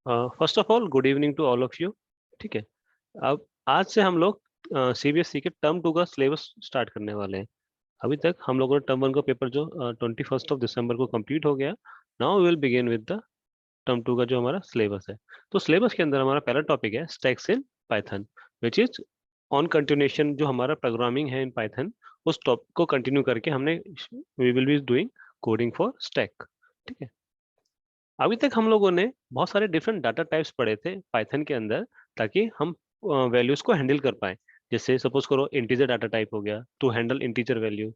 First of all good evening to all of you. ठीक है, अब आज से हम लोग सीबीएसई के टर्म 2 का सिलेबस स्टार्ट करने वाले हैं। अभी तक हम लोगों ने टर्म 1 का पेपर जो 21 दिसंबर को कंप्लीट हो गया। Now we will begin with the term 2 का जो हमारा सिलेबस है। तो सिलेबस के अंदर हमारा पहला टॉपिक है stacks in Python, which is on continuation. जो हमारा प्रोग्रामिंग है इन पाइथन, उस टॉपिक को कंटिन्यू करके हमने we will be doing coding for stack. ठीक है, अभी तक हम लोगों ने बहुत सारे डिफरेंट डाटा टाइप्स पढ़े थे पाइथन के अंदर, ताकि हम वैल्यूज को हैंडल कर पाए। जैसे सपोज करो इंटीजर डाटा टाइप हो गया to handle integer value,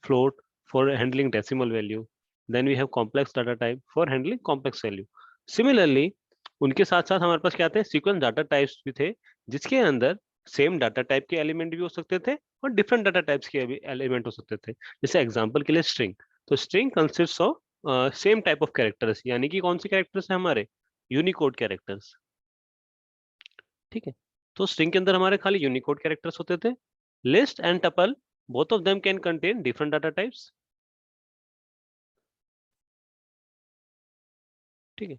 float for handling decimal value, then we have complex data type for handling complex value. Similarly उनके साथ साथ हमारे पास क्या थे, सीक्वेंस डाटा टाइप्स भी थे, जिसके अंदर सेम डाटा टाइप के एलिमेंट भी हो सकते थे और डिफरेंट डाटा टाइप्स के भी एलिमेंट हो सकते थे। जैसे एग्जांपल के लिए स्ट्रिंग, तो string consist of same type of characters, यानी कि कौन से कैरेक्टर्स है हमारे, यूनिकोड कैरेक्टर्स। ठीक है, तो स्ट्रिंग के अंदर हमारे खाली यूनिकोड कैरेक्टर्स होते थे। List and tuple, both of them can contain different data types. ठीक है,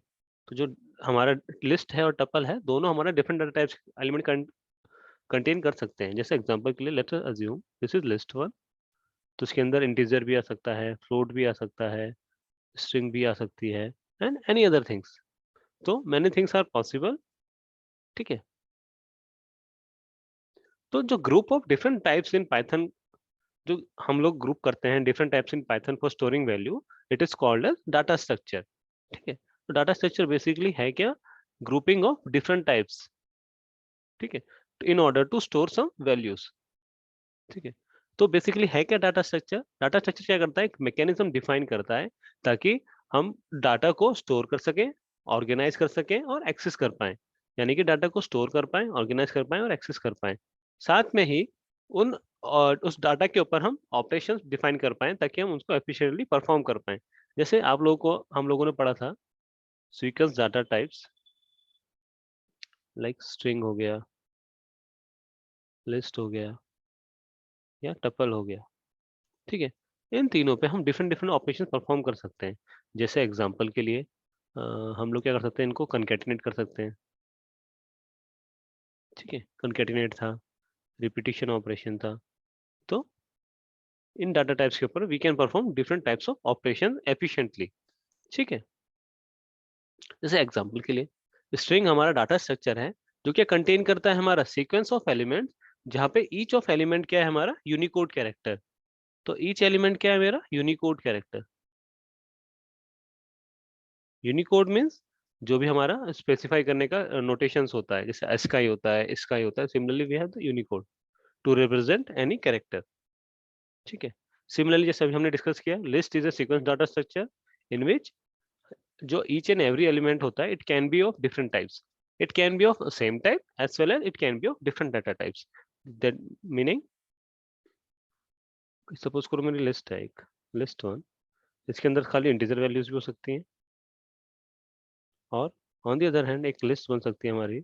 तो जो हमारा लिस्ट है और टपल है, दोनों हमारा different data types element contain कर सकते हैं। जैसे एग्जांपल के लिए let's assume this is list one, तो उसके अंदर इंटीजर भी आ सकता है, फ्लोट भी आ सकता है, स्ट्रिंग भी आ सकती है, एंड एनी अदर थिंग्स। तो मेनी थिंग्स आर पॉसिबल। ठीक है, तो जो group of different types in Python, जो हम लोग ग्रुप करते हैं different types in Python for storing value, it is called as data structure. ठीक है, तो डाटा स्ट्रक्चर बेसिकली है क्या, ग्रुपिंग ऑफ डिफरेंट टाइप्स। ठीक है, in order to store some values. ठीक है, तो बेसिकली है क्या डाटा स्ट्रक्चर। डाटा स्ट्रक्चर क्या करता है, एक मैकेनिज्म डिफाइन करता है ताकि हम डाटा को स्टोर कर सकें, ऑर्गेनाइज कर सकें और एक्सेस कर पाएं। यानी कि डाटा को स्टोर कर पाएं, ऑर्गेनाइज कर पाएं और एक्सेस कर पाएं। साथ में ही उन और उस डाटा के ऊपर हम ऑपरेशंस डिफाइन कर पाएं ताकि हम उसको एफिशिएंटली परफॉर्म कर पाएं। जैसे आप लोगों को हम लोगों ने पढ़ा था sequence data types, like string हो गया, लिस्ट हो गया या टपल हो गया। ठीक है, इन तीनों पे हम डिफरेंट डिफरेंट ऑपरेशन परफॉर्म कर सकते हैं। जैसे एग्जांपल के लिए हम लोग क्या कर सकते हैं, इनको कंकेटिनेट कर सकते हैं। ठीक है, कंकेटिनेट था, रिपीटिशन ऑपरेशन था। तो इन डाटा टाइप्स के ऊपर we can perform different types of operation efficiently. ठीक है, जैसे एग्जांपल के लिए स्ट्रिंग हमारा डाटा स्ट्रक्चर है, जो क्या कंटेन करता है हमारा सीक्वेंस ऑफ एलिमेंट्स, जहाँ पे ईच ऑफ एलिमेंट क्या है हमारा यूनिकोड कैरेक्टर। तो ईच एलिमेंट क्या है मेरा यूनिकोड कैरेक्टर। यूनिकोड मीन्स जो भी हमारा स्पेसिफाई करने का नोटेशंस होता है, जैसे एस्काई होता है, इसकाई होता है। Similarly we have the unicode to represent any character. ठीक है, सिमिलरली जैसे अभी हमने डिस्कस किया, list is a sequence data structure in which जो ईच एंड एवरी एलिमेंट होता है, it can be of different types. It can be of same type as well as it can be of different data types. That meaning, suppose करो मेरी list है एक, list one, इसके अंदर खाली integer values भी हो सकती हैं, और ऑन दी अदर हैंड एक लिस्ट बन सकती है हमारी,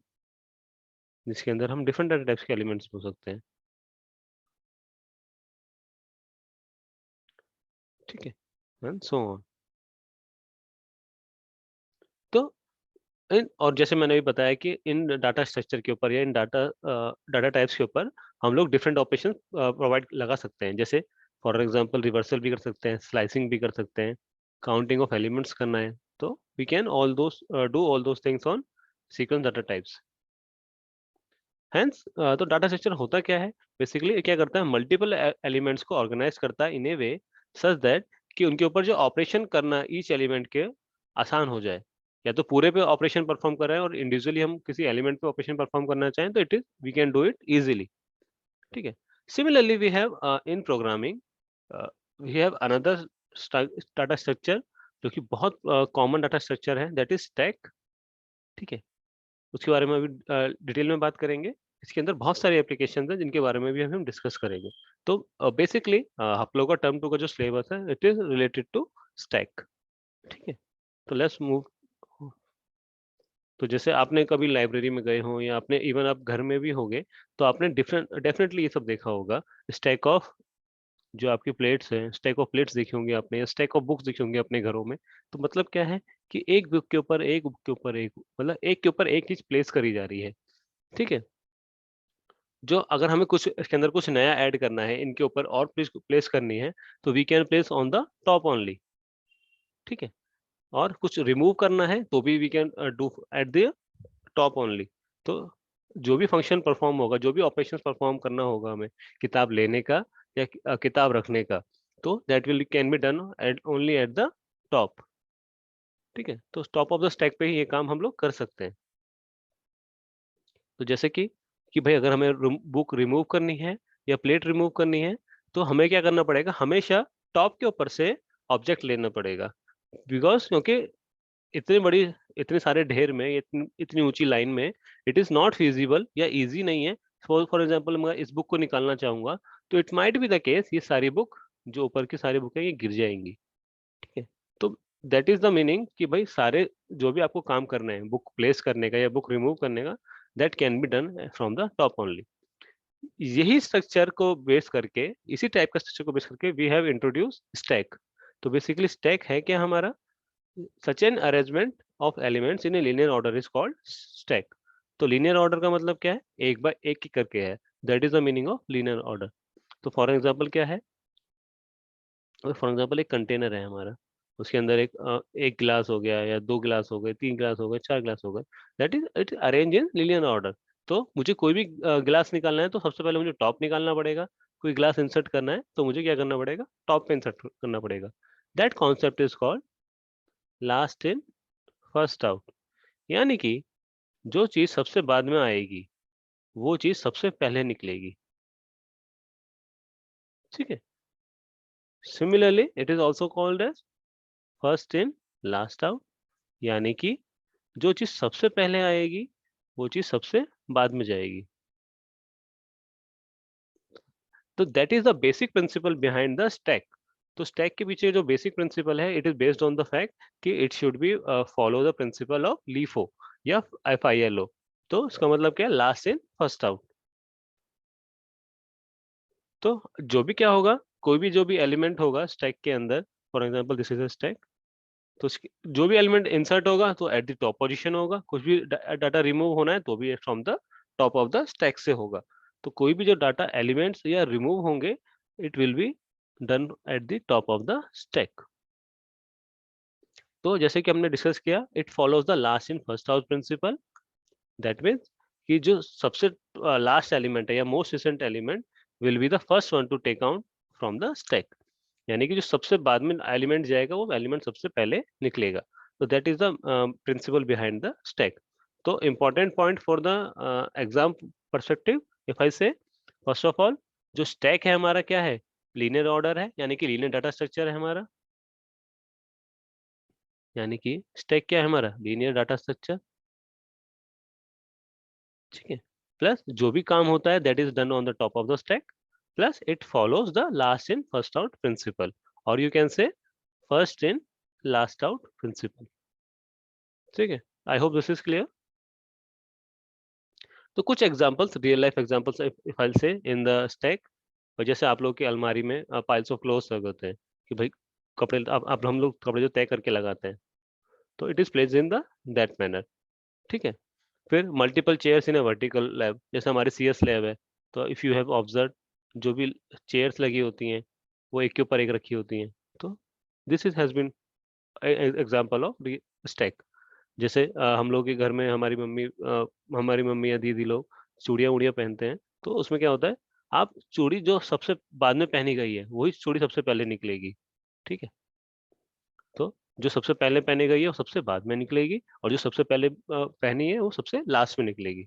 जिसके अंदर हम डिफरेंट डाटा टाइप्स के एलिमेंट्स हो सकते हैं। ठीक है, एंड सो ऑन। तो इन, और जैसे मैंने भी बताया कि इन डाटा स्ट्रक्चर के ऊपर या इन डाटा डाटा टाइप्स के ऊपर हम लोग डिफरेंट ऑपरेशन प्रोवाइड लगा सकते हैं। जैसे फॉर एग्जांपल रिवर्सल भी कर सकते हैं, स्लाइसिंग भी कर सकते हैं, काउंटिंग ऑफ एलिमेंट्स करना है, तो we can all those do all those things on sequence data types. Hence तो डाटा स्ट्रक्चर होता क्या है, बेसिकली क्या करता है, मल्टीपल एलिमेंट्स को ऑर्गेनाइज करता है इन ए वे सच दैट कि उनके ऊपर जो ऑपरेशन करना ईच एलिमेंट के आसान हो जाए। या तो पूरे पे ऑपरेशन परफॉर्म कर रहे हैं और इंडिविजुअली हम किसी एलिमेंट पे ऑपरेशन परफॉर्म करना चाहें, तो it is we can do it easily. ठीक है, similarly we have in programming we have another data structure, जो कि बहुत कॉमन डाटा स्ट्रक्चर है, दैट इज स्टैक। ठीक है, उसके बारे में अभी डिटेल में बात करेंगे। इसके अंदर बहुत सारे एप्लीकेशंस हैं जिनके बारे में भी हम डिस्कस करेंगे। तो बेसिकली आप लोगों का टर्म 2 का जो सिलेबस है, it is related to stack. ठीक है, तो लेट्स मूव। तो जैसे आपने कभी लाइब्रेरी में गए हो या आपने इवन आप घर में भी होंगे, तो आपने डिफरेंट डेफिनेटली ये सब देखा होगा, स्टैक ऑफ जो आपकी प्लेट्स हैं, स्टैक ऑफ प्लेट्स देखी होंगी आपने या स्टैक ऑफ बुक्स देखी होंगी अपने घरों में, तो मतलब क्या है कि एक बुक के ऊपर एक बुक के ऊपर एक, मतलब एक के ऊपर एक चीज प्लेस करी जा रही है। ठीक है, जो अगर हमें कुछ इसके अंदर कुछ नया ऐड करना है, इनके ऊपर और प्लेस प्लेस करनी है, तो we can place on the top only. ठीक है, और कुछ रिमूव करना है तो भी we can do at the top only. तो जो भी फंक्शन परफॉर्म होगा, जो भी ऑपरेशन परफॉर्म करना होगा हमें, किताब लेने का या किताब रखने का, तो that will can be done eight only eight the top. ठीक है, तो टॉप ऑफ द स्टैक पे ही ये काम हम लोग कर सकते हैं। तो जैसे कि भाई अगर हमें बुक रिमूव करनी है या प्लेट रिमूव करनी है, तो हमें क्या करना पड़ेगा, हमेशा टॉप के ऊपर से ऑब्जेक्ट लेना पड़ेगा। बिकॉज क्योंकि इतनी बड़ी, इतने सारे ढेर में, इतनी ऊंची लाइन में, इट इज नॉट फिजिबल या इजी नहीं है। फॉर एग्जाम्पल मैं इस बुक को निकालना चाहूंगा, तो it might be the case ये सारी बुक, जो ऊपर की सारी बुक है, ये गिर जाएंगी। ठीक है, तो दैट इज द मीनिंग कि भाई सारे जो भी आपको काम करना है बुक प्लेस करने का या बुक रिमूव करने का, that can be done from the top only. यही स्ट्रक्चर को बेस करके, इसी टाइप का स्ट्रक्चर को बेस करके वी हैव इंट्रोड्यूस स्टैक। तो बेसिकली स्टैक है क्या हमारा, such an arrangement of elements in a linear order is called stack। तो linear order का मतलब क्या है, एक बाय एक की करके है, that is the meaning of linear order। तो फॉर एग्जांपल क्या है, फॉर एग्जांपल एक कंटेनर है हमारा, उसके अंदर एक गिलास हो गया या दो गिलास हो गए, तीन गिलास हो गए, चार गिलास हो गए, that is it arrange in linear order. तो मुझे कोई भी गिलास निकालना है तो सबसे पहले मुझे टॉप निकालना पड़ेगा। कोई गिलास इंसर्ट करना है तो मुझे क्या करना पड़ेगा, टॉप पे इंसर्ट करना पड़ेगा। That concept is called last in first out. यानी कि जो चीज सबसे बाद में आएगी, वो चीज सबसे पहले निकलेगी। ठीक है, similarly it is also called as first in last out. यानी कि जो चीज सबसे पहले आएगी, वो चीज सबसे बाद में जाएगी। तो that is the basic principle behind the stack. तो स्टैक के पीछे जो बेसिक प्रिंसिपल है, it is based on the fact कि it should be follow the principle of LIFO या FILO। तो इसका मतलब क्या है, लास्ट इन फर्स्ट आउट। तो जो भी क्या होगा, कोई भी जो भी एलिमेंट होगा स्टैक के अंदर, for example this is a stack, तो जो भी एलिमेंट इंसर्ट होगा तो एट द टॉप पोजीशन होगा, कुछ भी डाटा रिमूव होना है तो भी from the top of the stack से होगा। तो कोई भी जो डाटा एलिमेंट्स या रिमूव होंगे, it will be done at the top of the stack. तो जैसे कि हमने डिस्कस किया, it follows the last in first out principle. That means कि जो सबसे लास्ट एलिमेंट है या most recent element will be the first one to take out from the stack. यानी कि जो सबसे बाद में एलिमेंट जाएगा, वो एलिमेंट सबसे पहले निकलेगा। तो that is the principle behind the stack. तो important point for the exam perspective, if I say, first of all, जो स्टैक है हमारा क्या है, लीनियर ऑर्डर है, यानी कि लीनियर डाटा स्ट्रक्चर है हमारा। यानी कि स्टैक क्या है हमारा, लीनियर डाटा स्ट्रक्चर। ठीक है, प्लस जो भी काम होता है that is done on the top of the stack, plus it follows the last in first out principle, और you can say first in last out principle. ठीक है, I hope this is clear. तो कुछ examples, real life examples if I say in the stack. और जैसे आप लोग की अलमारी में पाइल्स ऑफ क्लोथ्स लगे होते हैं, कि भाई कपड़े, अब हम लोग कपड़े जो तय करके लगाते हैं, तो it is placed in the that manner. ठीक है, फिर multiple chairs in a vertical lab, जैसे हमारे CS लैब है, तो इफ यू हैव ऑब्जर्व, जो भी चेयर्स लगी होती हैं, वो एक के ऊपर एक रखी होती हैं। तो this is has been example of stack. जैसे हम लोग के घर में हमारी मम्मी या दीदी लोग चूड़ियाँ उड़ियाँ पहनते हैं, तो उसमें क्या होता है, आप चूड़ी जो सबसे बाद में पहनी गई है, वही चूड़ी सबसे पहले निकलेगी। ठीक है, तो जो सबसे पहले पहनी गई है वो सबसे बाद में निकलेगी, और जो सबसे पहले पहनी है वो सबसे लास्ट में निकलेगी।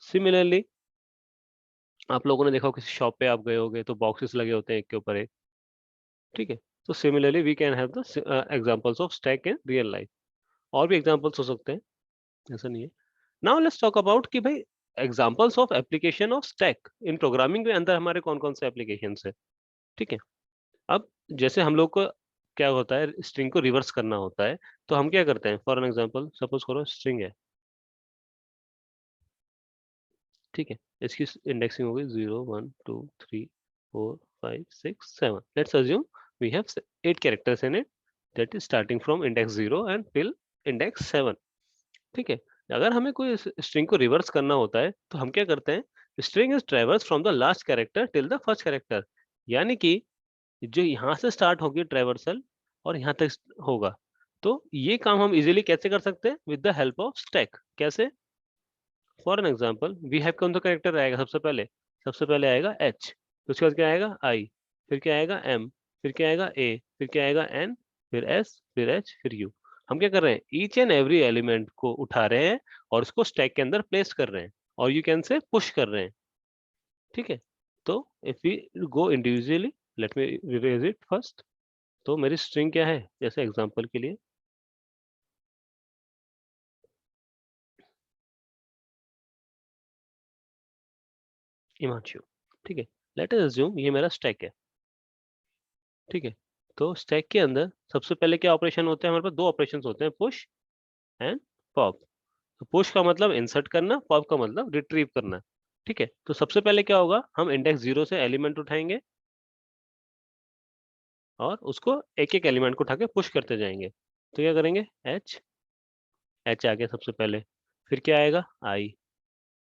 सिमिलरली आप लोगों ने देखा हो, किसी शॉप पे आप गए होगे तो बॉक्सेस लगे होते हैं एक के ऊपर एक। ठीक है, तो similarly we can have the examples of stack in real life. और भी एग्जांपल्स हो सकते हैं, ऐसा नहीं है। नाउ लेट्स टॉक अबाउट कि भाई examples of application of stack in programming के अंदर हमारे कौन कौन से एप्लीकेशन है। ठीक है, अब जैसे हम लोग को क्या होता है, स्ट्रिंग को रिवर्स करना होता है, तो हम क्या करते हैं, फॉर एन एग्जांपल सपोज करो स्ट्रिंग है। ठीक है, इसकी इंडेक्सिंग होगी 0 1 2 3 4 5, 6, 7. Let's assume we have 8 characters in it, that is starting from index 0 and till index 7. ठीक है, अगर हमें कोई स्ट्रिंग को रिवर्स करना होता है तो हम क्या करते हैं, string is ट्रेवर्स from the last character till the first character, यानी कि जो यहाँ से स्टार्ट होगी ट्रेवर्सल और यहाँ तक होगा, तो ये काम हम इजीली कैसे कर सकते हैं, with the help of stack. कैसे? For an example, we have कौन सा कैरेक्टर आएगा सबसे पहले आएगा h, तो उसके बाद क्या आएगा i, फिर क्या आएगा m, फिर क्या आएगा a, फिर क्या आएगा n, फिर s, फिर h, फिर u। हम क्या कर रहे हैं, ईच एंड एवरी एलिमेंट को उठा रहे हैं और उसको स्टैक के अंदर प्लेस कर रहे हैं, और यू कैन से पुश कर रहे हैं। ठीक है, तो if we go individually, let me revise it first. तो मेरी स्ट्रिंग क्या है, जैसे एग्जांपल के लिए हिमांशु। ठीक है, लेट अस अज्यूम ये मेरा स्टैक है। ठीक है, तो स्टैक के अंदर सबसे पहले क्या ऑपरेशन होते हैं, हमारे पास दो ऑपरेशंस होते हैं, पुश एंड पॉप। तो पुश का मतलब इंसर्ट करना, पॉप का मतलब रिट्रीव करना। ठीक है, तो सबसे पहले क्या होगा, हम इंडेक्स 0 से एलिमेंट उठाएंगे और उसको एक एक एलिमेंट को उठा के पुश करते जाएंगे। तो क्या करेंगे, एच आ गया सबसे पहले, फिर क्या आएगा आई,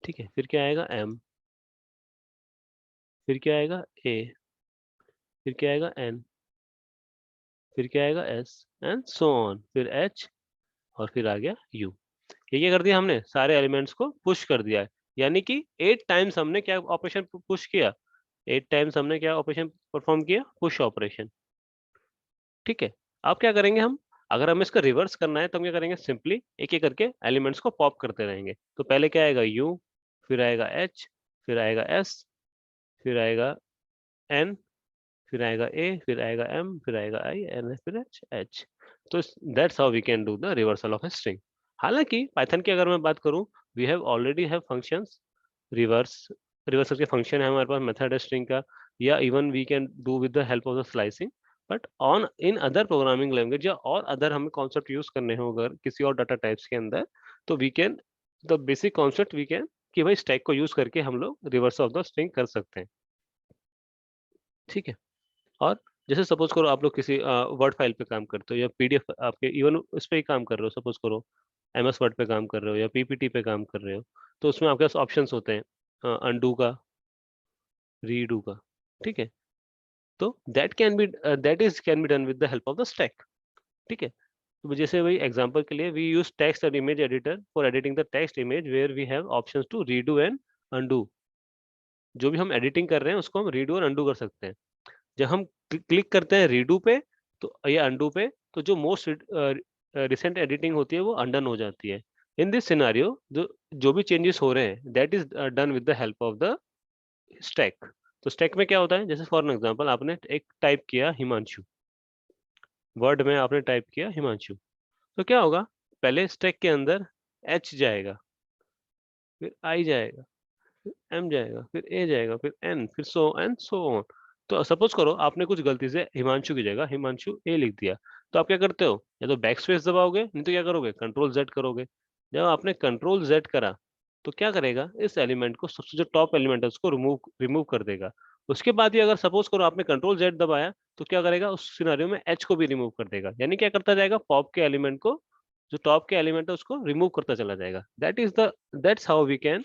ठीक है, फिर क्या आएगा एम, फिर क्या आएगा ए, फिर क्या आएगा एन, फिर क्या आएगा एस, एंड सो ऑन, फिर एच, और फिर आ गया यू। ये क्या कर दिया हमने, सारे एलिमेंट्स को पुश कर दिया है, यानी कि 8 टाइम्स हमने क्या ऑपरेशन पुश किया, 8 टाइम्स हमने क्या ऑपरेशन परफॉर्म किया, पुश ऑपरेशन। ठीक है, अब क्या करेंगे हम, अगर हमें इसका रिवर्स करना है तो हम क्या करेंगे, सिंपली एक एक करके एलिमेंट्स को पॉप करते रहेंगे। तो पहले क्या आएगा यू, फिर आएगा एच, फिर आएगा एस, फिर आएगा एन, फिर आएगा ए, फिर आएगा एम, फिर आएगा आई, एन, फिर एच, एच। तो that's how we can do the reversal of a string. हालांकि पाइथन की अगर मैं बात करूं, we have already have functions reverse, reversal के फंक्शन है हमारे पास, मेथड है स्ट्रिंग का, या even we can do with the help of the slicing. But on in other programming language या और अदर हमें कॉन्सेप्ट यूज करने हो अगर किसी और डाटा टाइप्स के अंदर, तो we can, the basic concept we can, कि भाई स्टैक को यूज करके हम लोग रिवर्स ऑफ द स्ट्रिंग कर सकते हैं। ठीक है, और जैसे सपोज करो आप लोग किसी वर्ड फाइल पे काम करते हो, या पीडीएफ आपके इवन उस पे ही काम कर रहे हो, सपोज करो एमएस वर्ड पे काम कर रहे हो या पीपीटी पे काम कर रहे हो, तो उसमें आपके पास ऑप्शंस होते हैं अनडू का, रीडू का। ठीक है, तो that is can be done with the help of the stack. ठीक है, तो जैसे वही एग्जांपल के लिए, we use text and image editor for editing the text image where we have options to redo and undo. जो भी हम एडिटिंग कर रहे हैं उसको हम रीडू और अनडू कर सकते हैं। जब हम क्लिक करते हैं रीडू पे तो या अंडू पे, तो जो मोस्ट रिसेंट एडिटिंग होती है वो अनडन हो जाती है। इन दिस सिनारियो जो जो भी चेंजेस हो रहे हैं, that is done with the help of the stack. तो स्टैक में क्या होता है, जैसे फॉर एन एग्जांपल आपने एक टाइप किया हिमांशु, वर्ड में आपने टाइप किया हिमांशु, तो क्या होगा, पहले स्टैक के अंदर एच जाएगा, फिर आई जाएगा, एम जाएगा, फिर ए जाएगा, फिर एन, फिर सो एंड सो ऑन। तो सपोज करो आपने कुछ गलती से हिमांशु की जगह हिमांशु ए लिख दिया, तो आप क्या करते हो, या तो बैक स्पेस दबाओगे, नहीं तो क्या करोगे, कंट्रोल जेड करोगे। जब आपने कंट्रोल जेड करा, तो क्या करेगा, इस एलिमेंट को, सबसे जो टॉप एलिमेंट है उसको रिमूव रिमूव कर देगा। उसके बाद ही अगर सपोज करो आपने कंट्रोल जेड दबाया, तो क्या करेगा, उस सिनेरियो में एच को भी रिमूव कर देगा, यानी क्या करता जाएगा, पॉप के एलिमेंट को, जो टॉप के एलिमेंट है उसको रिमूव करता चला जाएगा। That's how we can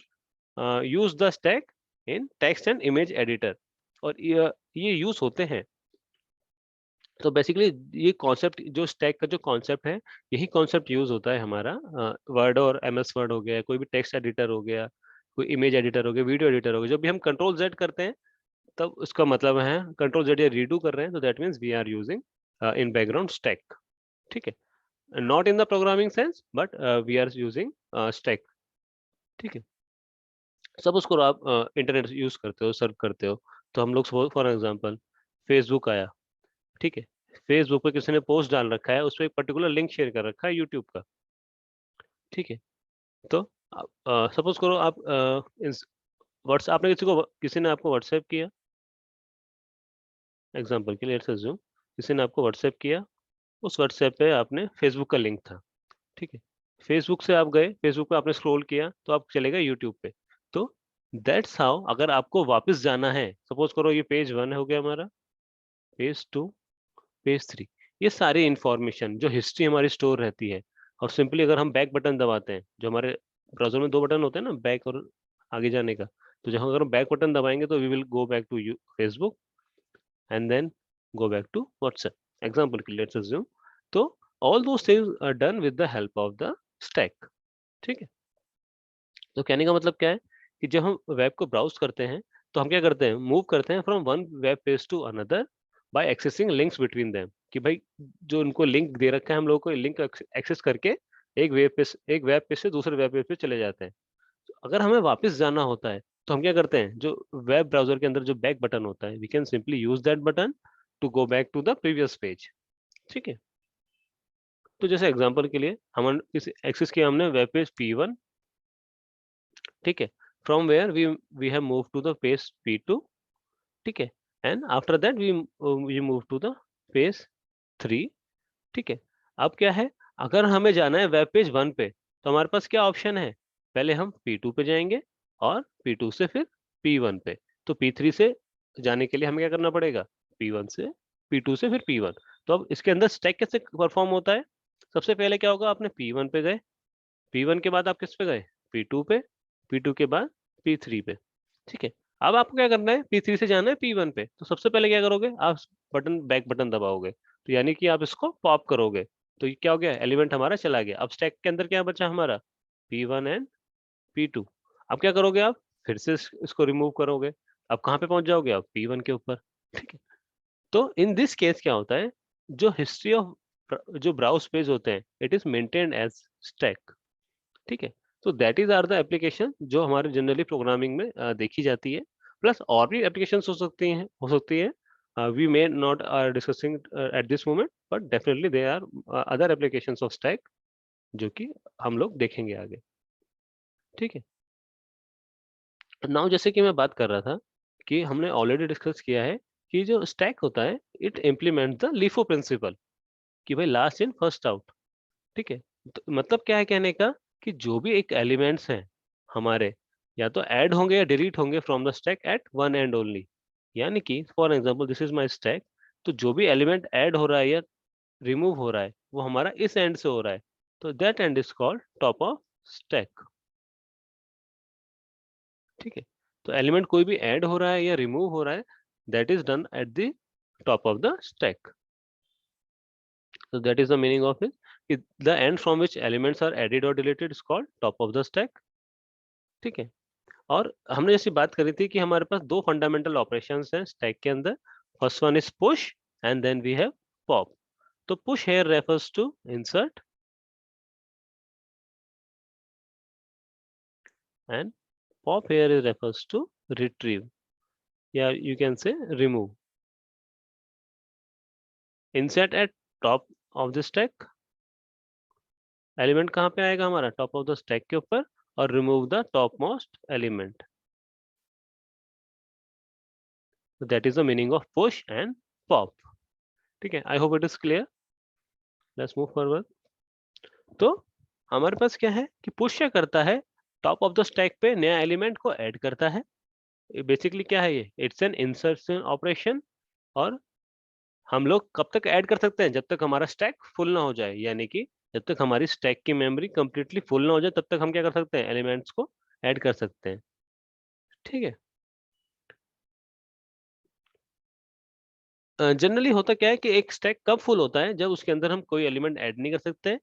use the stack in text and image editor. और ये यूज होते हैं। तो बेसिकली ये कॉन्सेप्ट, जो स्टैक का जो कॉन्सेप्ट है, यही कॉन्सेप्ट यूज होता है हमारा वर्ड और एमएस वर्ड हो गया, कोई भी टेक्स्ट एडिटर हो गया, कोई इमेज एडिटर हो गया, वीडियो एडिटर हो गया। जब भी हम कंट्रोल जेड करते हैं, तब उसका मतलब है कंट्रोल जेड या रीडू कर रहे हैं, तो that means we are using in background stack. ठीक है, not in the programming sense, but we are using stack. ठीक है, सपोज करो आप इंटरनेट यूज करते हो, सर्व करते हो, तो हम लोग फॉर एग्जांपल फेसबुक आया। ठीक है, फेसबुक पे किसी ने पोस्ट डाल रखा है, उस पे एक पर्टिकुलर लिंक शेयर कर रखा है यूट्यूब का। ठीक है, तो सपोज करो आप व्हाट्सएप, आपने किसी ने आपको व्हाट्सएप किया, एग्जांपल के लिए लेट्स अज्यूम किसी ने आपको व्हाट्सएप किया, उस व्हाट्सएप पे आपने फेसबुक का लिंक था। ठीक है, फेसबुक से आप गए, फेसबुक पे आपने स्क्रॉल किया तो आप चले गए यूट्यूब पे। तो दैट्स हाउ अगर आपको वापस जाना है, सपोज करो ये पेज 1 हो गया हमारा, पेज 2, पेज 3, ये सारी इंफॉर्मेशन जो हिस्ट्री हमारी स्टोर रहती है, और सिंपली अगर हम बैक बटन दबाते हैं, जो हमारे ब्राउजर में दो बटन होते हैं ना, बैक और आगे जाने का, तो जहां अगर हम बैक बटन दबाएंगे तो we will go back to you Facebook and then go back to WhatsApp example के, लेट्स अज्यूम। तो all those things are done with the help of the stack. ठीक है, तो कहने का मतलब क्या है कि जब हम वेब को ब्राउज करते हैं तो हम क्या करते हैं, मूव करते हैं from one web page to another by accessing links between them, कि भाई जो उनको लिंक दे रखा है हम लोगों को लिंक एक्सेस करके एक वेब पेज से दूसरे वेब पेज पे चले जाते हैं। तो अगर हमें वापस जाना होता है तो हम क्या करते हैं, जो वेब ब्राउजर के अंदर जो बैक बटन होता है, we can simply use that button to go back to the previous page. ठीक है, तो जैसे एग्जांपल के लिए हम इस एक्सेस किया हमने वेब पेज P1, ठीक है, from where we have move to the page P2, ठीक है, and after that we move to the page 3। ठीक है, अब क्या है, अगर हमें जाना है वेब पेज 1 पे तो हमारे पास क्या ऑप्शन है, पहले हम P2 पे जाएंगे और P2 से फिर P1 पे। तो P3 से जाने के लिए हमें क्या करना पड़ेगा, P1 से P2 से फिर P1। तो अब इसके अंदर स्टैक कैसे परफॉर्म होता है, सबसे पहले क्या होगा, आपने P1 पे गए, P1 के बाद आप किस पे गए, P2 पे, P2 के बाद P3 पे। ठीक है, अब आपको क्या करना है, P3 से जाना है P1 पे, तो सबसे पहले क्या करोगे, आप बटन बैक बटन दबाओगे, तो यानी कि आप इसको पॉप करोगे, तो ये क्या हो गया, एलिमेंट हमारा चला गया। अब स्टैक के अंदर क्या बचा हमारा, P1 एंड P2। अब क्या करोगे आप, फिर से इसको रिमूव करोगे, अब कहाँ पे पहुंच जाओगे आप, P1 के ऊपर। ठीक है, तो इन दिस केस क्या होता है, जो हिस्ट्री ऑफ जो ब्राउज पेज होते हैं, it is maintained as stack. ठीक है, तो that is are the application जो हमारे जनरली प्रोग्रामिंग में देखी जाती है। प्लस और भी एप्लीकेशन हो सकती हैं we may not are discussing at this moment, but definitely they are other applications of stack जो कि हम लोग देखेंगे आगे। ठीक है, नाउ जैसे कि मैं बात कर रहा था कि हमने ऑलरेडी डिस्कस किया है कि जो स्टैक होता है it implement the LIFO principle, कि भाई लास्ट इन फर्स्ट आउट। ठीक है, तो मतलब क्या है कहने का, कि जो भी एक एलिमेंट्स हैं हमारे, या तो ऐड होंगे या डिलीट होंगे from the stack at one end only. यानी कि for example this is my stack, तो जो भी एलिमेंट ऐड हो रहा है या रिमूव हो रहा है वो हमारा इस एंड से हो रहा है, तो that and is called top of stack. ठीक है, तो एलिमेंट कोई भी ऐड हो रहा है या रिमूव हो रहा है, that is done at the top of the stack. So that is the meaning of it. The end from which elements are added or deleted is called top of the stack. ठीक है, और हमने जैसी बात करी थी कि हमारे पास दो फंडामेंटल ऑपरेशंस हैं स्टैक के अंदर। First one is push and then we have pop. तो push here refers to insert and pop here is refers to retrieve, या you can say remove. Insert at top of the stack, element कहाँ पे आएगा हमारा, top of the stack के ऊपर, और remove the top most element. That is the meaning of push and pop. ठीक है, I hope it is clear. Let's move forward. तो हमारे पास क्या है कि पुश क्या करता है, टॉप ऑफ द स्टैक पे नया एलिमेंट को ऐड करता है। बेसिकली क्या है ये, इट्स एन इंसर्शन ऑपरेशन। और हम लोग कब तक ऐड कर सकते हैं, जब तक हमारा स्टैक फुल ना हो जाए, यानी कि जब तक हमारी स्टैक की मेमोरी कंप्लीटली फुल ना हो जाए तब तक हम क्या कर सकते हैं, एलिमेंट्स को ऐड कर सकते हैं। ठीक है, जनरली होता क्या है कि एक स्टैक कब फुल होता है, जब उसके अंदर हम कोई एलिमेंट ऐड नहीं कर सकते,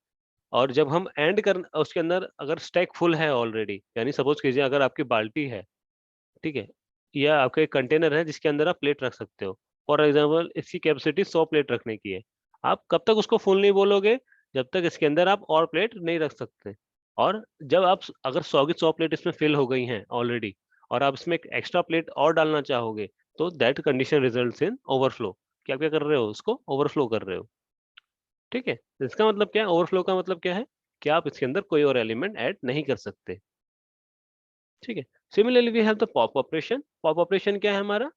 और जब हम एंड कर उसके अंदर अगर स्टैक फुल है ऑलरेडी, यानी सपोज कीजिए अगर आपकी बाल्टी है, ठीक है, या आपका एक कंटेनर है जिसके अंदर आप प्लेट रख सकते हो, फॉर एग्जांपल इसकी कैपेसिटी 100 प्लेट रखने की है, आप कब तक उसको फुल नहीं बोलोगे, जब तक इसके अंदर आप और प्लेट नहीं रख सकते। और जब आप अगर 100 की 100 प्लेट इसमें फिल हो गई हैं ऑलरेडी, और आप इसमें एक एक्स्ट्रा प्लेट और डालना चाहोगे, तो that condition results in overflow, कि आप क्या कर रहे हो, उसको ओवरफ्लो कर रहे हो। ठीक है, तो इसका मतलब क्या है, ओवरफ्लो का मतलब क्या है, कि आप इसके अंदर कोई और एलिमेंट ऐड नहीं कर सकते। ठीक है, similarly we have the pop operation. Pop operation क्या है हमारा,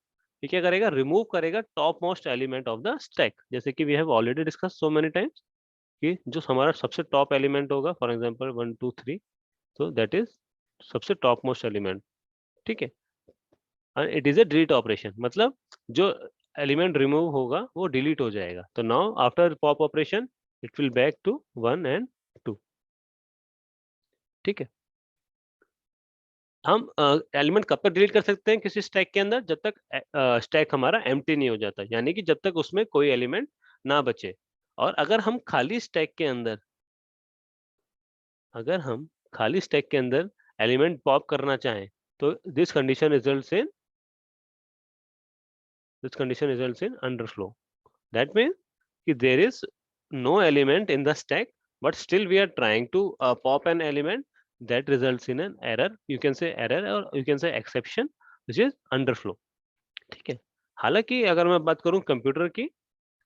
ये क्या करेगा, रिमूव करेगा top most element of the stack, जैसे कि we have already discuss so many times, कि जो हमारा सबसे टॉप एलिमेंट होगा, फॉर एग्जांपल 1 2 3, तो दैट इज सबसे टॉप मोस्ट एलिमेंट। ठीक है, it is a delete operation, मतलब जो एलिमेंट रिमूव होगा वो डिलीट हो जाएगा। तो now after pop operation it will back to 1 and 2। ठीक है, हम एलिमेंट कब तक डिलीट कर सकते हैं किसी स्टैक के अंदर, जब तक स्टैक हमारा एम्प्टी नहीं हो जाता, यानी कि जब तक उसमें कोई एलिमेंट ना बचे। और अगर हम खाली स्टैक के अंदर एलिमेंट पॉप करना चाहें, तो this condition results in underflow. That means there is no element in the stack, but still we are trying to pop an element, that results in an error, you can say error or you can say exception, which is underflow। ठीक है, हालांकि अगर मैं बात करूं computer की,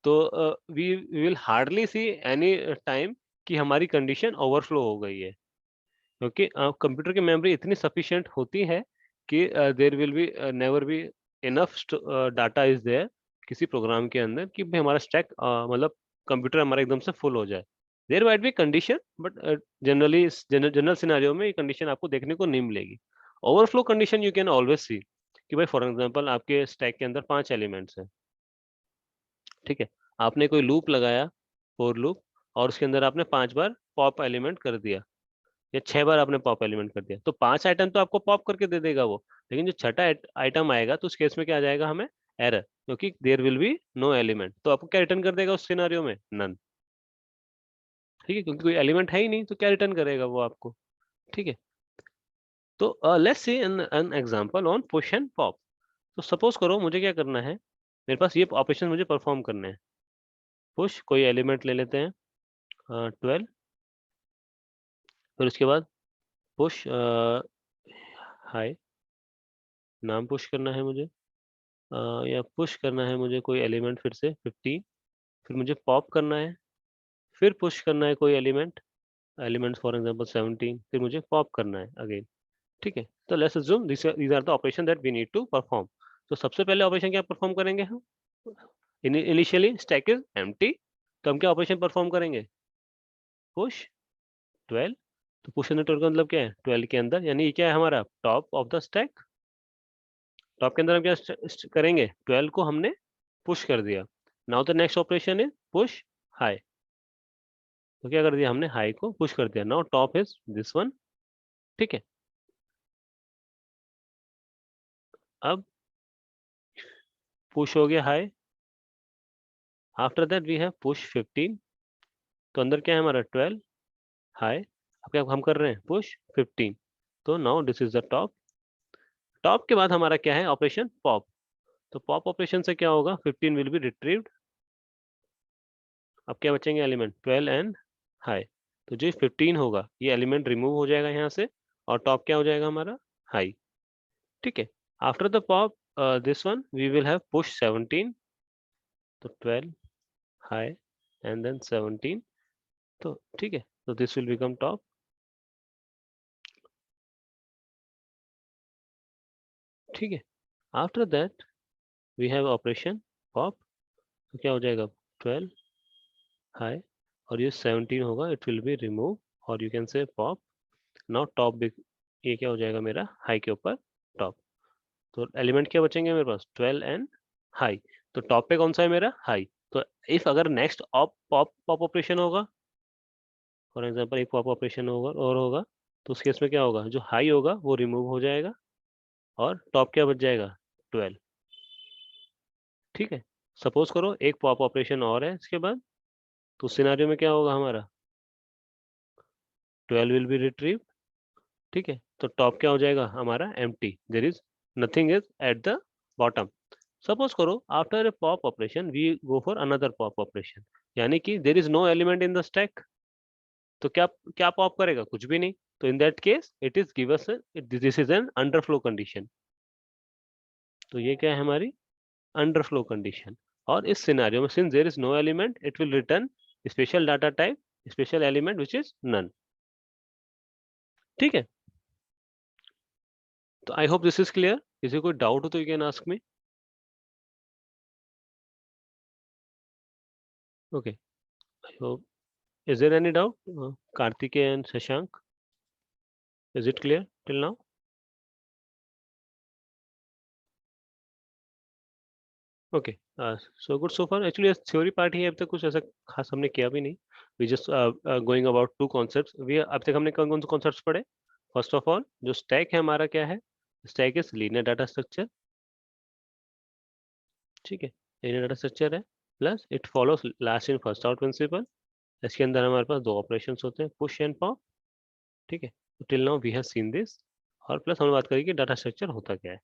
तो we will hardly see any time कि हमारी कंडीशन ओवरफ्लो हो गई है, क्योंकि कंप्यूटर की मेमोरी इतनी सफिशिएंट होती है कि there will be never be enough data is there किसी प्रोग्राम के अंदर कि भाई हमारा स्टैक मतलब कंप्यूटर हमारा एकदम से फुल हो जाए। There might be condition, but generally general scenario में ये कंडीशन आपको देखने को नहीं मिलेगी। Overflow condition you can always see कि भाई फॉर एग्जांपल आपके स्टैक के अंदर 5 एलिमेंट्स हैं। ठीक है, आपने कोई लूप लगाया, फॉर लूप, और उसके अंदर आपने 5 बार पॉप एलिमेंट कर दिया, या 6 बार आपने पॉप एलिमेंट कर दिया, तो 5 आइटम तो आपको पॉप करके दे देगा वो। लेकिन जो छठा आइटम आएगा तो उस केस में क्या आ जाएगा हमें, एरर, क्योंकि there will be no element. तो आपको क्या रिटर्न कर देगा उस सिनारियो में, नन। ठीक है, क्योंकि कोई एलिमेंट है ही नहीं, तो क्या रिटर्न करेगा वो आपको। ठीक है, तो let's see an example on push and pop. तो सपोज करो मुझे क्या करना है, मेरे पास ये ऑपरेशन मुझे परफॉर्म करने हैं। पुश, कोई एलिमेंट ले लेते हैं 12, फिर उसके बाद पुश हाई, नाम पुश करना है मुझे, या पुश करना है मुझे कोई एलिमेंट फिर से 15, फिर मुझे पॉप करना है, फिर पुश करना है कोई एलिमेंट फॉर एग्जांपल 17, फिर मुझे पॉप करना है अगेन। ठीक है, तो let's assume these are the operation that we need to perform. तो सबसे पहले ऑपरेशन क्या परफॉर्म करेंगे हम, इनिशियली स्टैक इज एम्प्टी, तो हम क्या ऑपरेशन परफॉर्म करेंगे, पुश 12। तो पुश एंड 12 का मतलब क्या है, 12 के अंदर, यानी ये क्या है हमारा top of the stack. Top के अंदर हम क्या करेंगे, 12 को हमने पुश कर दिया। Now the next operation is push high. तो क्या कर दिया हमने, हाई को पुश कर दिया। Now top is this one. ठीक है, अब पुश हो गया high, after that we have push 15। तो अंदर क्या है हमारा 12 हाई, अब क्या हम कर रहे हैं, पुश 15। तो now this is the top. Top के बाद हमारा क्या है ऑपरेशन, पॉप। तो पॉप ऑपरेशन से क्या होगा, 15 विल बी रिट्रीव्ड। अब क्या बचेंगे एलिमेंट, 12 एंड हाई। तो जो 15 होगा ये एलिमेंट रिमूव हो जाएगा यहाँ से, और टॉप क्या हो जाएगा हमारा, हाई। ठीक है, after the pop this one we will have push 17। तो 12 हाई एंड देन 17। तो ठीक है, तो दिस विल बिकम टॉप। ठीक है, after that we have operation pop. तो क्या हो जाएगा, 12 हाई, और ये 17 होगा, इट विल बी रिमूव, और यू कैन से पॉप। नाउ टॉप, ये क्या हो जाएगा मेरा, हाई के ऊपर टॉप। तो एलिमेंट क्या बचेंगे मेरे पास, 12 एंड हाई। तो टॉप पे कौन सा है मेरा, हाई। तो इफ अगर next op pop pop operation होगा, फॉर एग्जांपल एक पॉप ऑपरेशन होगा और होगा, तो उस केस में क्या होगा, जो हाई होगा वो रिमूव हो जाएगा, और टॉप क्या बच जाएगा, 12। ठीक है, सपोज करो एक पॉप ऑपरेशन और है इसके बाद, तो उस सिनारियो में क्या होगा हमारा, 12 विल बी रिट्रीव। ठीक है, तो टॉप क्या हो जाएगा हमारा, empty, there is nothing is at the bottom. Suppose करो after a pop operation we go for another pop operation, यानी कि there is no element in the stack. तो क्या क्या पॉप करेगा, कुछ भी नहीं। तो in that case it is give us, this is an underflow condition. तो ये क्या है हमारी अंडरफ्लो कंडीशन। और इस सिनेरियो में since there is no element it will return special data type, special element which is none. ठीक है, तो I hope this is clear. किसी कोई डाउट हो तो you can ask me. Okay, I hope, is there any doubt, Karthikeya and Shashank, is it clear till now? Okay, so good so far. Actually theory part ही है, अब तक कुछ ऐसा खास हमने किया भी नहीं। We just going about two concepts. We अब तक हमने कौन कौन से कॉन्सेप्ट्स पढ़े? फर्स्ट ऑफ ऑल, जो स्टैक है हमारा क्या है? Stack is linear data structure. ठीक है, लीनियर डाटा स्ट्रक्चर है, plus it follows last in first out principle. इसके अंदर हमारे पास दो ऑपरेशंस होते हैं, पुश एंड पॉप। ठीक है, till now we have seen this. और प्लस हम बात करेंगे कि डाटा स्ट्रक्चर होता क्या है।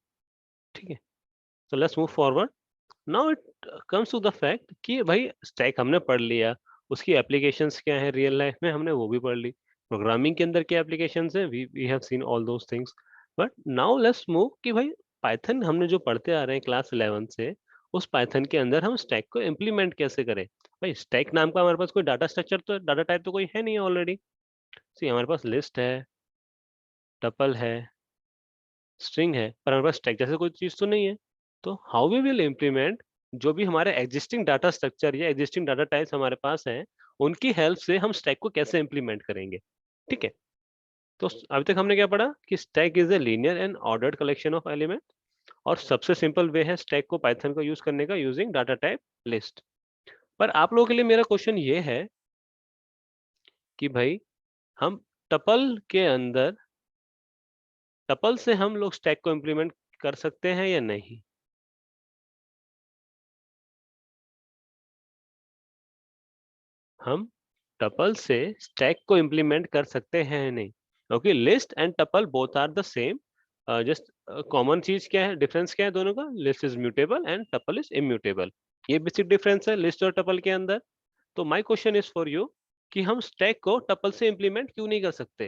ठीक है, तो let's move forward. Now it comes to the fact कि भाई स्टैक हमने पढ़ लिया, उसकी एप्लीकेशंस क्या है रियल लाइफ में हमने वो भी पढ़ ली, प्रोग्रामिंग के अंदर क्या एप्लीकेशंस है we have seen all those things. But now let's move कि भाई पाइथन हमने जो पढ़ते आ रहे हैं क्लास 11 से, उस पाइथन के अंदर हम स्टैक को इम्प्लीमेंट कैसे करें? भाई स्टैक नाम का हमारे पास कोई डाटा स्ट्रक्चर तो डाटा टाइप तो कोई है नहीं ऑलरेडी। सी हमारे पास लिस्ट है, टपल है, स्ट्रिंग है, पर हमारे पास स्टैक जैसे कोई चीज तो नहीं है। तो हाउ वी विल इम्प्लीमेंट जो भी हमारे एग्जिस्टिंग डाटा स्ट्रक्चर या एग्जिस्टिंग डाटा टाइप्स हमारे पास हैं, उनकी हेल्प से हम स्टैक को कैसे इम्प्लीमेंट करेंगे? ठीक है, तो अभी तक हमने क्या पढ़ा कि stack is a linear and ordered collection of element, और सबसे सिंपल वे है स्टैक को पाइथन को यूज करने का यूजिंग डाटा टाइप लिस्ट। पर आप लोगों के लिए मेरा क्वेश्चन ये है कि भाई हम टपल के अंदर, टपल से हम लोग स्टैक को इम्प्लीमेंट कर सकते हैं या नहीं? हम टपल से स्टैक को इम्प्लीमेंट कर सकते हैं या नहीं? क्योंकि list and tuple both are the same. Just common चीज क्या है, डिफरेंस क्या है दोनों का? List is mutable and tuple is immutable. ये बेसिक डिफरेंस है लिस्ट और टपल के अंदर। तो my question is for you कि हम स्टैक को टपल से इम्प्लीमेंट क्यों नहीं कर सकते?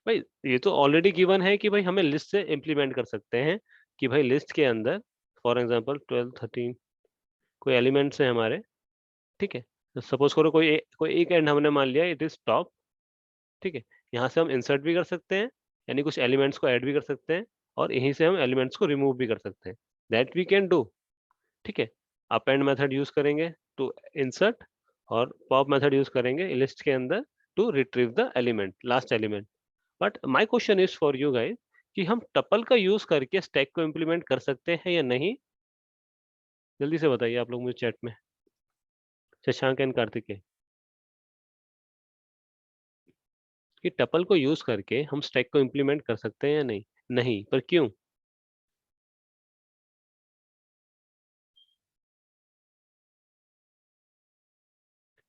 भाई ये तो ऑलरेडी गिवन है कि भाई हमें लिस्ट से इम्प्लीमेंट कर सकते हैं, कि भाई लिस्ट के अंदर फॉर एग्जांपल 12 13 कोई एलिमेंट्स हैं हमारे। ठीक है, तो सपोज करो कोई एक एंड हमने मान लिया इट इज टॉप। ठीक है, यहाँ से हम इंसर्ट भी कर सकते हैं, यानी कुछ एलिमेंट्स को ऐड भी कर सकते हैं, और यहीं से हम एलिमेंट्स को रिमूव भी कर सकते हैं। That we can do. ठीक है, अप एंड मेथड यूज करेंगे टू इंसर्ट, और पॉप मेथड यूज करेंगे लिस्ट के अंदर to retrieve the element, last element. But my question is for you guys कि हम टपल का यूज करके स्टैक को इम्प्लीमेंट कर सकते हैं या नहीं? जल्दी से बताइए आप लोग मुझे चैट में। शशांक एंड कार्तिकेय, कि टपल को यूज करके हम स्टैक को इम्प्लीमेंट कर सकते हैं या नहीं? नहीं, पर क्यों?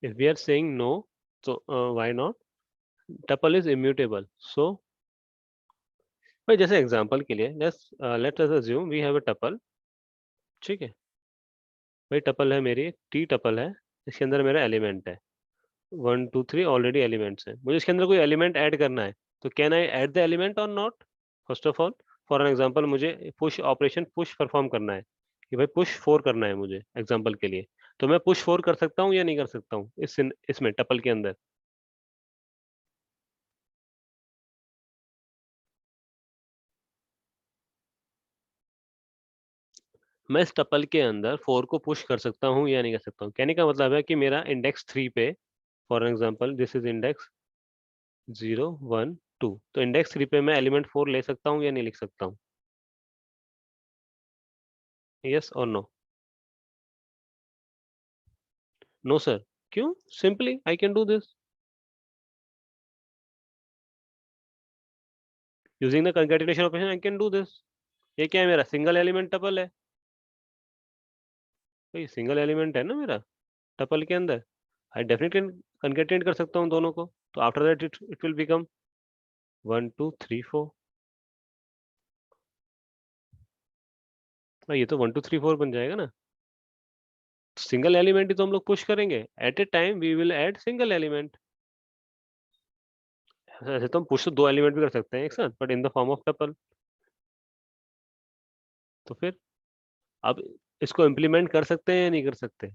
If we are saying no, so why not? Tuple is immutable. So, भाई जैसे एग्जांपल के लिए let us assume we have a tuple। ठीक है, भाई टपल है मेरी, टी टपल है, इसके अंदर मेरा एलिमेंट है 1 2 3, ऑलरेडी एलिमेंट्स है, मुझे इसके अंदर कोई एलिमेंट ऐड करना है। तो can I add the element और not? First of all, for an example मुझे पुश ऑपरेशन, पुश परफॉर्म करना है, कि भाई पुश 4 करना है मुझे एग्जांपल के लिए। तो मैं पुश 4 कर सकता हूँ या नहीं कर सकता हूँ इसमें टपल के अंदर? मैं इस टपल के अंदर 4 को पुश कर सकता हूँ या नहीं कर सकता हूँ? कहने का मतलब है कि मेरा इंडेक्स 3 पे, for example this is index 0 1 2, तो इंडेक्स 3 पे मैं एलिमेंट 4 ले सकता हूँ या नहीं लिख सकता हूँ? यस और नो? नो सर, क्यों? Simply I can do this using the concatenation operation, I can do this. ये क्या है, मेरा सिंगल एलिमेंट टपल है, तो ये सिंगल एलिमेंट है ना मेरा टपल के अंदर। आई डेफिनेटली कंकैटिनेट कर सकता हूँ दोनों को, तो after that it will become 1 2 3 4। ये तो 1 2 3 4 बन जाएगा ना। सिंगल एलिमेंट ही तो हम लोग पुश करेंगे, at a time we will add single element. ऐसे तो हम पुश तो 2 एलिमेंट भी कर सकते हैं एक साथ, but in the form of tuple. तो फिर अब इसको इम्प्लीमेंट कर सकते हैं या नहीं कर सकते?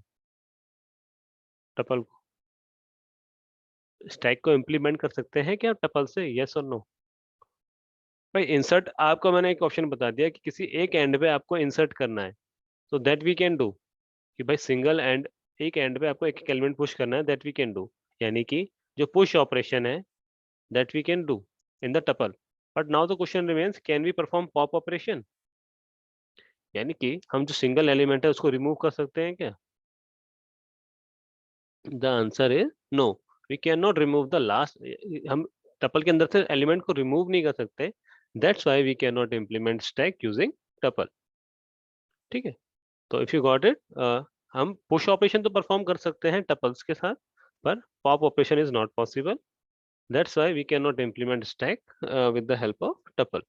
टपल को, स्टैक को इम्प्लीमेंट कर सकते हैं क्या टपल से? यस और नो? भाई इंसर्ट आपको मैंने एक ऑप्शन बता दिया कि किसी एक एंड पे आपको इंसर्ट करना है, तो दैट वी कैन डू। कि भाई सिंगल एंड, एक एंड पे आपको एक एलिमेंट पुश करना है, दैट वी कैन डू। यानी कि जो पुश ऑपरेशन है, that we can do in the tuple. But now the question remains, can we perform pop operation? यानी कि हम जो सिंगल एलिमेंट है उसको रिमूव कर सकते हैं क्या? The answer is no, we can not remove the last. हम टपल के अंदर से एलिमेंट को रिमूव नहीं कर सकते, that's why we can not implement stack using tuple. ठीक है, तो इफ यू गॉट इट, हम पुश ऑपरेशन तो परफॉर्म कर सकते हैं टपल्स के साथ, पर pop operation is not possible, that's why we can not implement stack with the help of tuple.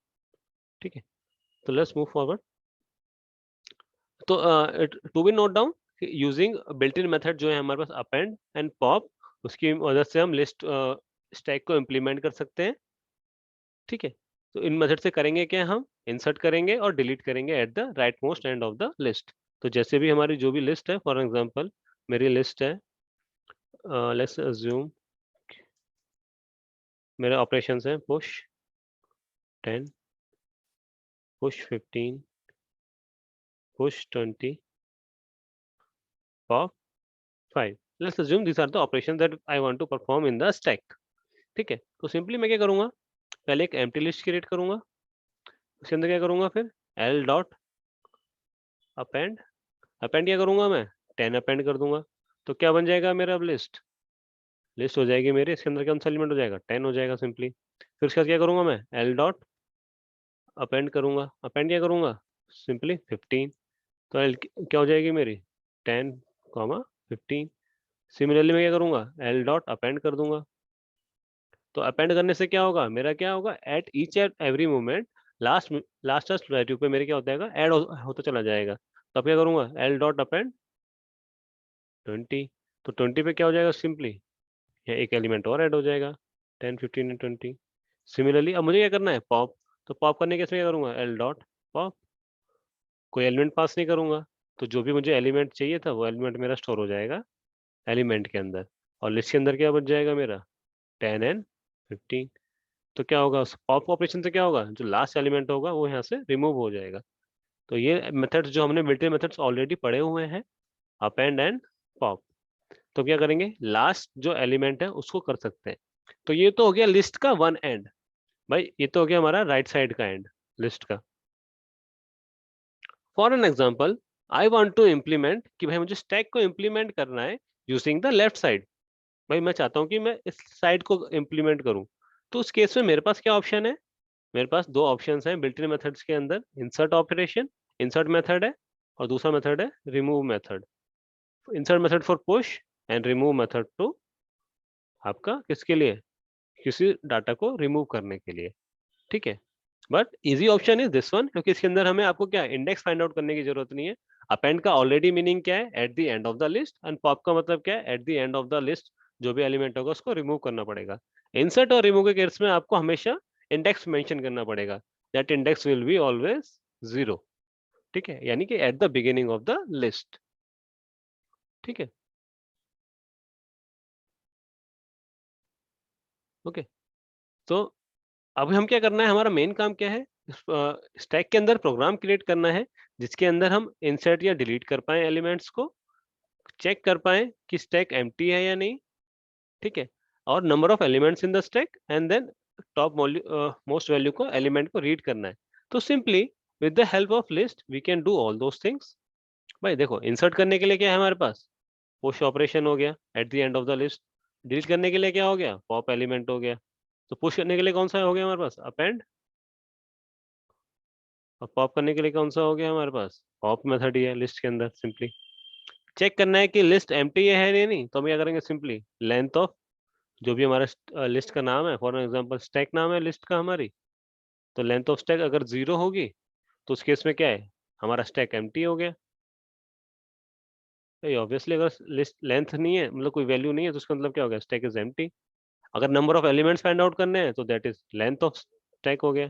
ठीक है, तो लेट्स मूव फॉरवर्ड। तो to be note down, using built in method जो है हमारे पास अपेंड एंड पॉप, उसकी मदद से हम लिस्ट स्टैक को इम्प्लीमेंट कर सकते हैं। ठीक है, तो इन मेथड से करेंगे क्या, हम इंसर्ट करेंगे और डिलीट करेंगे at the right most end of the list. तो जैसे भी हमारी जो भी लिस्ट है, फॉर एग्जांपल मेरी लिस्ट है, लेट्स अज्यूम मेरे ऑपरेशंस हैं push 10, push 15, push 20, pop 5। Let's assume these are the operations that I want to perform in the stack. ठीक है, तो सिंपली मैं क्या करूंगा, पहले एक एम्प्टी लिस्ट क्रिएट करूंगा, उसके अंदर क्या करूंगा, फिर एल डॉट अपेंड, अपेंड क्या करूंगा मैं, 10 अपेंड कर दूंगा। तो क्या बन जाएगा मेरा अब लिस्ट, लिस्ट हो जाएगी मेरी, इसके अंदर कौन सा एलिमेंट हो जाएगा, 10 हो जाएगा सिंपली। फिर उसके बाद क्या करूंगा मैं, एल डॉट अपेंड करूंगा, अपेंड क्या करूंगा, सिंपली 15। तो एल क्या हो जाएगी मेरी, 10 कॉमा 15। सिमिलरली मैं क्या करूंगा, एल डॉट अपेंड कर दूंगा। तो अपेंड करने से क्या होगा, मेरा क्या होगा, at each and every moment last last value पे मेरे क्या होता है, ऐड होता चला जाएगा। तो अब क्या करूंगा, एल डॉट अपेंड 20। तो 20 पे क्या हो जाएगा, सिंपली यहाँ एक एलिमेंट और ऐड हो जाएगा, 10 15 एंड 20। सिमिलरली अब मुझे क्या करना है, पॉप। तो पॉप करने के इसमें क्या करूंगा, एल डॉट पॉप, कोई एलिमेंट पास नहीं करूंगा। तो जो भी मुझे एलिमेंट चाहिए था वो एलिमेंट मेरा स्टोर हो जाएगा एलिमेंट के अंदर, और लिस्ट के अंदर क्या बच जाएगा मेरा, 10 एंड 15। तो क्या होगा, पॉप ऑपरेशन से क्या होगा, जो लास्ट एलिमेंट होगा वो यहाँ से रिमूव हो जाएगा। तो ये मेथड्स जो हमने बिल्ट इन मेथड्स ऑलरेडी पढ़े हुए हैं, अपेंड एंड पॉप। तो क्या करेंगे, लास्ट जो एलिमेंट है उसको कर सकते हैं। तो ये तो हो गया लिस्ट का वन एंड, भाई ये तो हो गया हमारा राइट साइड का एंड लिस्ट का। For an example, I want to implement कि भाई मुझे स्टैक को इम्प्लीमेंट करना है यूजिंग द लेफ्ट साइड। भाई मैं चाहता हूँ कि मैं इस साइड को इम्प्लीमेंट करूँ। तो उस केस में मेरे पास क्या ऑप्शन है, मेरे पास दो ऑप्शंस हैं बिल्ट इन मेथड्स के अंदर, इंसर्ट ऑपरेशन, इंसर्ट मेथड है, और दूसरा मेथड है remove method. Insert method for push and remove method to आपका किसके लिए, किसी डाटा को रिमूव करने के लिए। ठीक है, but easy option is this one, क्योंकि इसके अंदर हमें आपको क्या इंडेक्स फाइंड आउट करने की जरूरत नहीं है। अपेंड का ऑलरेडी मीनिंग क्या है, at the end of the list, and pop का मतलब क्या है, at the end of the list जो भी एलिमेंट होगा उसको रिमूव करना पड़ेगा। इंसर्ट और रिमूव के केस में आपको हमेशा इंडेक्स मेंशन करना पड़ेगा, that index will be always 0। ठीक है, यानी कि at the beginning of the list. ठीक है, ओके। तो अब हम क्या करना है, हमारा मेन काम क्या है, स्टैक के अंदर प्रोग्राम क्रिएट करना है जिसके अंदर हम इंसर्ट या डिलीट कर पाए एलिमेंट्स को, चेक कर पाए कि स्टैक एम्प्टी है या नहीं। ठीक है, और number of elements in the stack, and then top most value को एलिमेंट को रीड करना है। तो simply with the help of list we can do all those things. भाई देखो, इंसर्ट करने के लिए क्या है हमारे पास, पुश ऑपरेशन हो गया at the end of the list. Delete करने के लिए क्या हो गया, पॉप एलिमेंट हो गया। तो पुश करने के लिए कौन सा हो गया हमारे पास, अपेंड। और पॉप करने के लिए कौन सा हो गया हमारे पास, पॉप मेथड ही है लिस्ट के अंदर। सिंपली चेक करना है कि लिस्ट एम्प्टी है या नहीं, तो हम क्या करेंगे, सिंपली लेंथ ऑफ जो भी हमारा लिस्ट का नाम है, फॉर एग्जांपल स्टैक नाम है लिस्ट का हमारी, तो लेंथ ऑफ स्टैक अगर 0 होगी तो उस केस में क्या है, हमारा स्टैक एम्प्टी हो गया। भाई ऑब्वियसली अगर लिस्ट लेंथ नहीं है, मतलब कोई वैल्यू नहीं है, तो उसका मतलब क्या हो गया, स्टैक इज एम्प्टी। अगर number of elements find out करने हैं तो that is length of stack हो गया।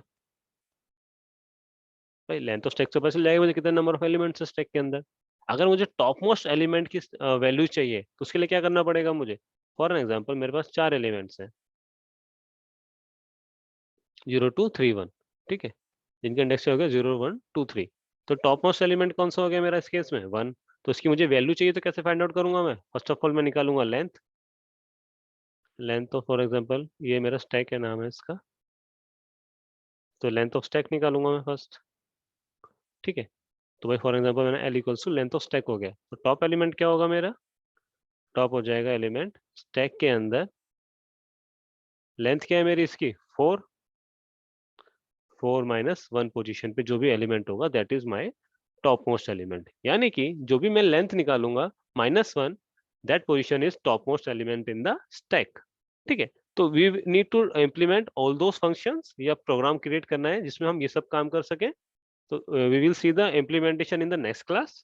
भाई लेंथ ऑफ स्टैक से पता चल जाएगा मुझे कितने नंबर ऑफ एलिमेंट्स है स्टैक के अंदर। अगर मुझे टॉप मोस्ट एलिमेंट की वैल्यू चाहिए तो उसके लिए क्या करना पड़ेगा मुझे, फॉर एन एग्जाम्पल मेरे पास 4 एलिमेंट्स हैं, 0 2 3 1। ठीक है, जिनका इंडेक्स हो गया 0 1 2 3। तो टॉप मोस्ट एलिमेंट कौन सा हो गया मेरा इस केस में, 1। तो इसकी मुझे वैल्यू चाहिए तो कैसे फाइंड आउट करूंगा मैं, फर्स्ट ऑफ ऑल मैं निकालूंगा लेंथ। लेंथ तो फॉर एग्जांपल ये मेरा स्टैक है, नाम है इसका, तो लेंथ ऑफ स्टैक निकालूंगा मैं फर्स्ट। ठीक है, तो भाई फॉर एग्जांपल मैंने l equals to length of stack हो गया, तो टॉप एलिमेंट क्या होगा मेरा, टॉप हो जाएगा एलिमेंट स्टैक के अंदर, लेंथ क्या है मेरी इसकी 4, 4 माइनस 1 पोजीशन पे जो भी एलिमेंट होगा that is my top most element, यानी कि जो भी मैं लेंथ निकालूंगा -1 that position is top most element in the stack. ठीक है, तो we need to implement all those functions, या प्रोग्राम क्रिएट करना है जिसमें हम ये सब काम कर सके। तो we will see the implementation in the next class.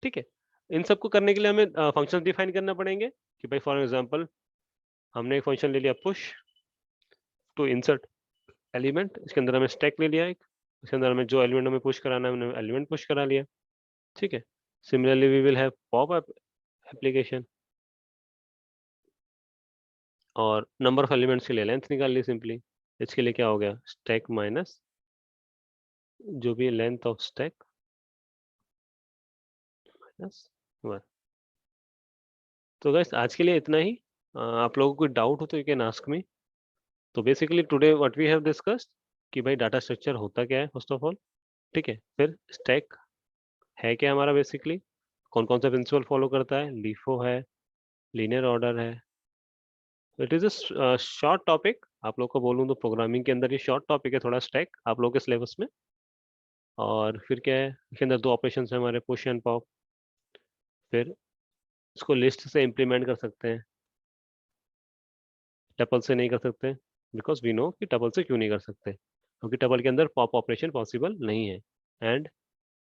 ठीक है, इन सबको करने के लिए हमें फंक्शंस डिफाइन करना पड़ेंगे कि भाई फॉर एग्जांपल हमने एक फंक्शन ले लिया पुश टू इंसर्ट एलिमेंट, इसके अंदर हमें स्टैक ले लिया एक, इसके अंदर हमें जो एलिमेंट हमें पुश कराना है हमने एलिमेंट पुश करा लिया। ठीक है, similarly we will have pop up application, और नंबर ऑफ एलिमेंट्स के लिए लेंथ निकाल ली सिंपली। इसके लिए क्या हो गया, स्टैक माइनस जो भी लेंथ ऑफ स्टैक माइनस 1। तो गाइस आज के लिए इतना ही। आप लोगों को कोई डाउट हो तो यू कैन आस्क मी। तो basically today what we have discussed कि भाई डाटा स्ट्रक्चर होता क्या है फर्स्ट ऑफ ऑल। ठीक है, फिर स्टैक है क्या हमारा, बेसिकली कौन कौन सा प्रिंसिपल फॉलो करता है, लीफो है, लीनियर ऑर्डर है। It is a short topic, आप लोग को बोलूँ तो प्रोग्रामिंग के अंदर ये शॉर्ट टॉपिक है थोड़ा स्टैक आप लोगों के सिलेबस में। और फिर क्या है, इसके अंदर दो ऑपरेशन है हमारे, पुश एंड पॉप। फिर इसको लिस्ट से इम्प्लीमेंट कर सकते हैं, टपल से नहीं कर सकते, बिकॉज वी नो कि टपल से क्यों नहीं कर सकते, क्योंकि टपल के अंदर पॉप ऑपरेशन पॉसिबल नहीं है। And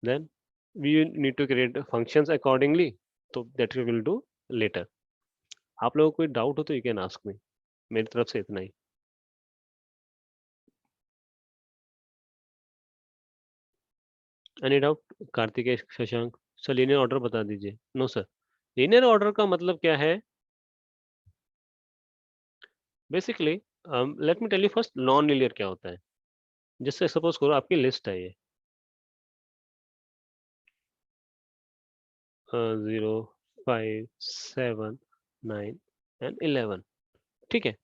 then we need to create functions accordingly, तो that we will do later. आप लोगों को कोई डाउट हो तो यू कैन आस्क मी। मेरी तरफ से इतना ही। Any doubt, Kartikeya, Shashank? Sir linear order बता दीजिए। नो सर, लीनियर ऑर्डर का मतलब क्या है, basically let me tell you first non linear क्या होता है। जैसे सपोज करो आपकी लिस्ट है ये 0, 5, 7, 9 एंड 11। ठीक है,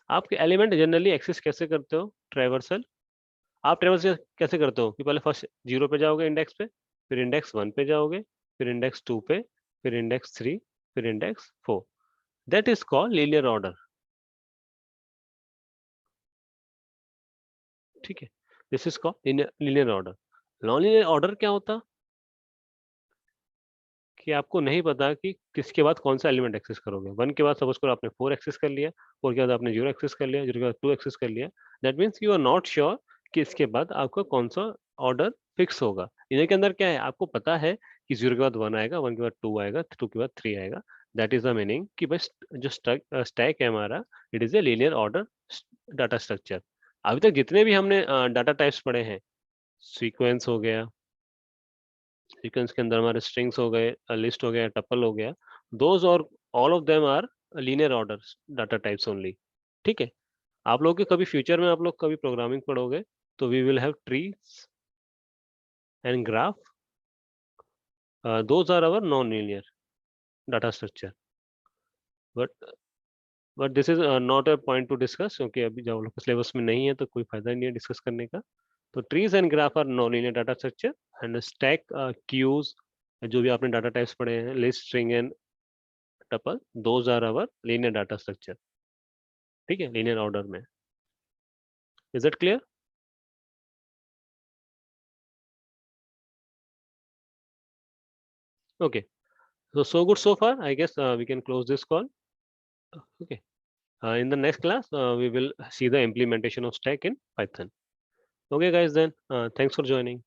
आपके एलिमेंट जनरली एक्सेस कैसे करते हो, ट्रैवर्सल। आप ट्रैवर्सल कैसे करते हो कि पहले फर्स्ट 0 पे जाओगे इंडेक्स पे, फिर इंडेक्स 1 पे जाओगे, फिर इंडेक्स 2 पे, फिर इंडेक्स 3, फिर index 4। That is called linear order. ठीक है, this is called linear order. Non linear order क्या होता, कि आपको नहीं पता कि किसके बाद कौन सा एलिमेंट एक्सेस करोगे। 1 के बाद सपोज करो आपने 4 एक्सेस कर लिया, 4 के बाद आपने 0 एक्सेस कर लिया, 0 के बाद 2 एक्सेस कर लिया। That means you are not sure कि इसके बाद आपका कौन सा ऑर्डर फिक्स होगा। इन्हीं के अंदर क्या है, आपको पता है कि 0 के बाद 1 आएगा, 1 के बाद 2 आएगा, 2 के बाद 3 आएगा। दैट इज द मीनिंग कि बस जो स्टैक है हमारा, it is a linear order data structure. अभी तक जितने भी हमने डाटा टाइप्स पढ़े हैं, सीक्वेंस हो गया, सीक्वेंस के अंदर हमारे स्ट्रिंग्स हो गए, लिस्ट हो गया, टपल हो गया, दोज और all of them are linear order data types only. ठीक है, आप लोग के कभी फ्यूचर में आप लोग कभी प्रोग्रामिंग पढ़ोगे तो we will have trees and graph, those are our non linear data structure. But this is not a point to discuss, क्योंकि अभी जब लोग सिलेबस में नहीं है तो कोई फायदा नहीं है डिस्कस करने का। तो trees and graph are non linear data structure, and stack, queues, जो भी आपने डाटा टाइप्स पढ़े हैं, list, string and tuple, those are our linear data structure. ठीक है, लीनियर ऑर्डर में। Is it clear? Okay, so good so far. I guess we can close this call. Okay, in the next class we will see the implementation of stack in Python. Okay guys, then thanks for joining.